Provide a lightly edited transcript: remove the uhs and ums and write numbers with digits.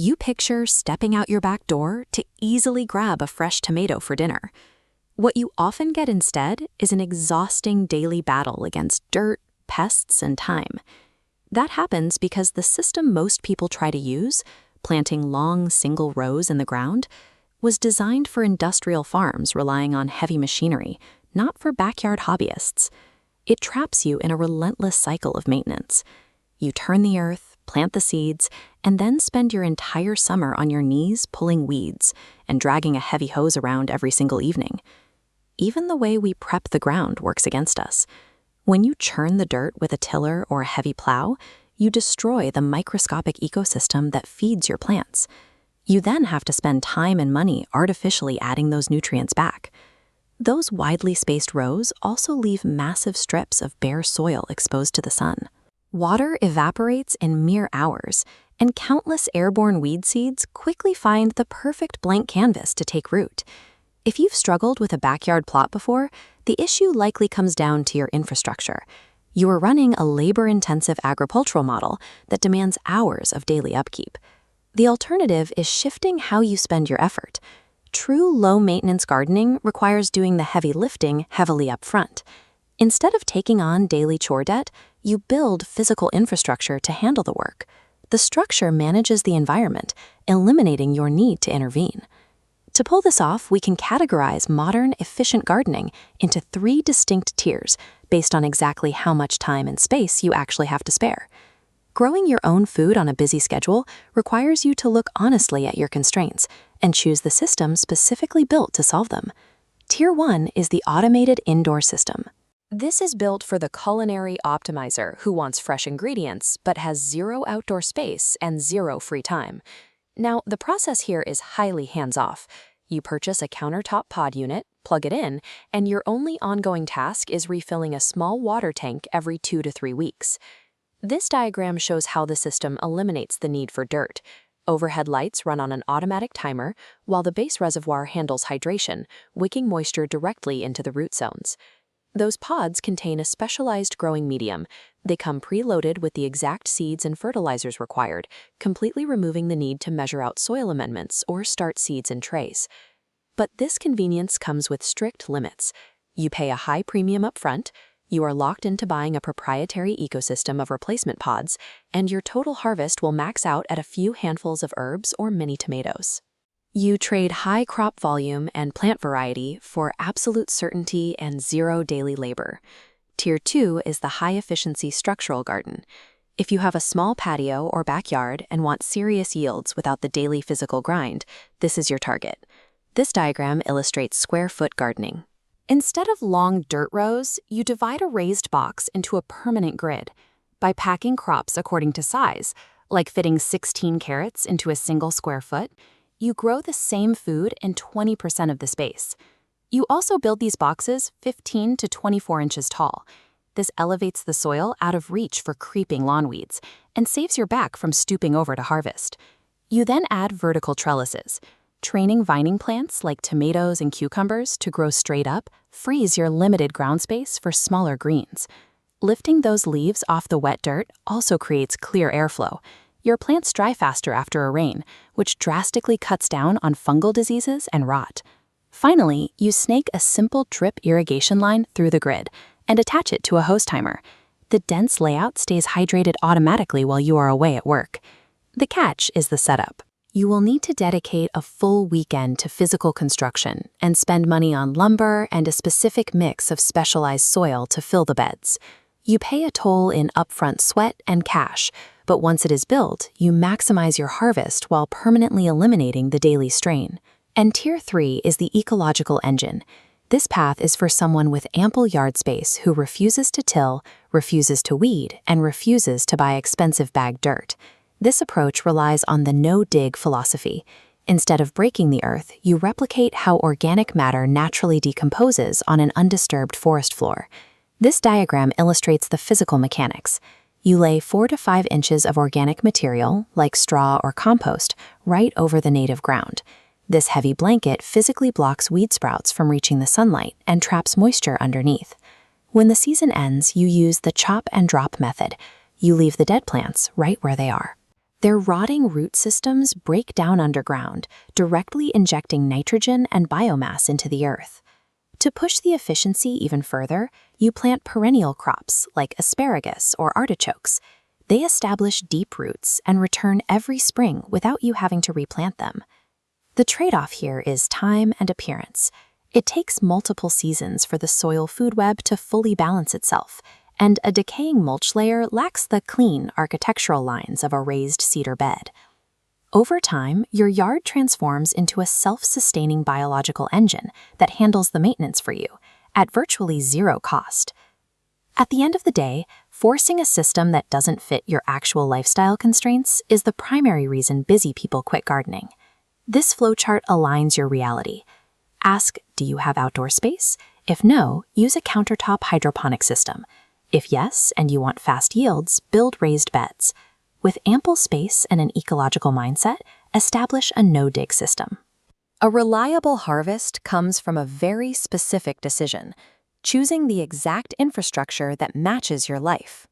You picture stepping out your back door to easily grab a fresh tomato for dinner. What you often get instead is an exhausting daily battle against dirt, pests, and time. That happens because the system most people try to use, planting long single rows in the ground, was designed for industrial farms relying on heavy machinery, not for backyard hobbyists. It traps you in a relentless cycle of maintenance. You turn the earth, plant the seeds, and then spend your entire summer on your knees pulling weeds and dragging a heavy hose around every single evening. Even the way we prep the ground works against us. When you churn the dirt with a tiller or a heavy plow, you destroy the microscopic ecosystem that feeds your plants. You then have to spend time and money artificially adding those nutrients back. Those widely spaced rows also leave massive strips of bare soil exposed to the sun. Water evaporates in mere hours, and countless airborne weed seeds quickly find the perfect blank canvas to take root. If you've struggled with a backyard plot before, the issue likely comes down to your infrastructure. You are running a labor-intensive agricultural model that demands hours of daily upkeep. The alternative is shifting how you spend your effort. True low-maintenance gardening requires doing the heavy lifting heavily up front. Instead of taking on daily chore debt, you build physical infrastructure to handle the work. The structure manages the environment, eliminating your need to intervene. To pull this off, we can categorize modern, efficient gardening into 3 distinct tiers based on exactly how much time and space you actually have to spare. Growing your own food on a busy schedule requires you to look honestly at your constraints and choose the system specifically built to solve them. Tier 1 is the automated indoor system. This is built for the culinary optimizer who wants fresh ingredients but has 0 outdoor space and 0 free time. Now, the process here is highly hands-off. You purchase a countertop pod unit, plug it in, and your only ongoing task is refilling a small water tank every 2 to 3 weeks. This diagram shows how the system eliminates the need for dirt. Overhead lights run on an automatic timer, while the base reservoir handles hydration, wicking moisture directly into the root zones. Those pods contain a specialized growing medium. They come preloaded with the exact seeds and fertilizers required, completely removing the need to measure out soil amendments or start seeds in trays. But this convenience comes with strict limits. You pay a high premium up front, you are locked into buying a proprietary ecosystem of replacement pods, and your total harvest will max out at a few handfuls of herbs or mini tomatoes. You trade high crop volume and plant variety for absolute certainty and 0 daily labor. Tier 2 is the high-efficiency structural garden. If you have a small patio or backyard and want serious yields without the daily physical grind, this is your target. This diagram illustrates square-foot gardening. Instead of long dirt rows, you divide a raised box into a permanent grid. By packing crops according to size, like fitting 16 carrots into a single square foot, you grow the same food in 20% of the space. You also build these boxes 15 to 24 inches tall. This elevates the soil out of reach for creeping lawn weeds and saves your back from stooping over to harvest. You then add vertical trellises. Training vining plants like tomatoes and cucumbers to grow straight up frees your limited ground space for smaller greens. Lifting those leaves off the wet dirt also creates clear airflow. Your plants dry faster after a rain, which drastically cuts down on fungal diseases and rot. Finally, you snake a simple drip irrigation line through the grid and attach it to a hose timer. The dense layout stays hydrated automatically while you are away at work. The catch is the setup. You will need to dedicate a full weekend to physical construction and spend money on lumber and a specific mix of specialized soil to fill the beds. You pay a toll in upfront sweat and cash, but once it is built, you maximize your harvest while permanently eliminating the daily strain. And Tier 3 is the ecological engine. This path is for someone with ample yard space who refuses to till, refuses to weed, and refuses to buy expensive bagged dirt. This approach relies on the no-dig philosophy. Instead of breaking the earth, you replicate how organic matter naturally decomposes on an undisturbed forest floor. This diagram illustrates the physical mechanics. You lay 4 to 5 inches of organic material, like straw or compost, right over the native ground. This heavy blanket physically blocks weed sprouts from reaching the sunlight and traps moisture underneath. When the season ends, you use the chop and drop method. You leave the dead plants right where they are. Their rotting root systems break down underground, directly injecting nitrogen and biomass into the earth. To push the efficiency even further, you plant perennial crops like asparagus or artichokes. They establish deep roots and return every spring without you having to replant them. The trade-off here is time and appearance. It takes multiple seasons for the soil food web to fully balance itself, and a decaying mulch layer lacks the clean architectural lines of a raised cedar bed. Over time, your yard transforms into a self-sustaining biological engine that handles the maintenance for you, at virtually zero cost. At the end of the day, forcing a system that doesn't fit your actual lifestyle constraints is the primary reason busy people quit gardening. This flowchart aligns your reality. Ask, do you have outdoor space? If no, use a countertop hydroponic system. If yes, and you want fast yields, build raised beds. With ample space and an ecological mindset, establish a no-dig system. A reliable harvest comes from a very specific decision, choosing the exact infrastructure that matches your life.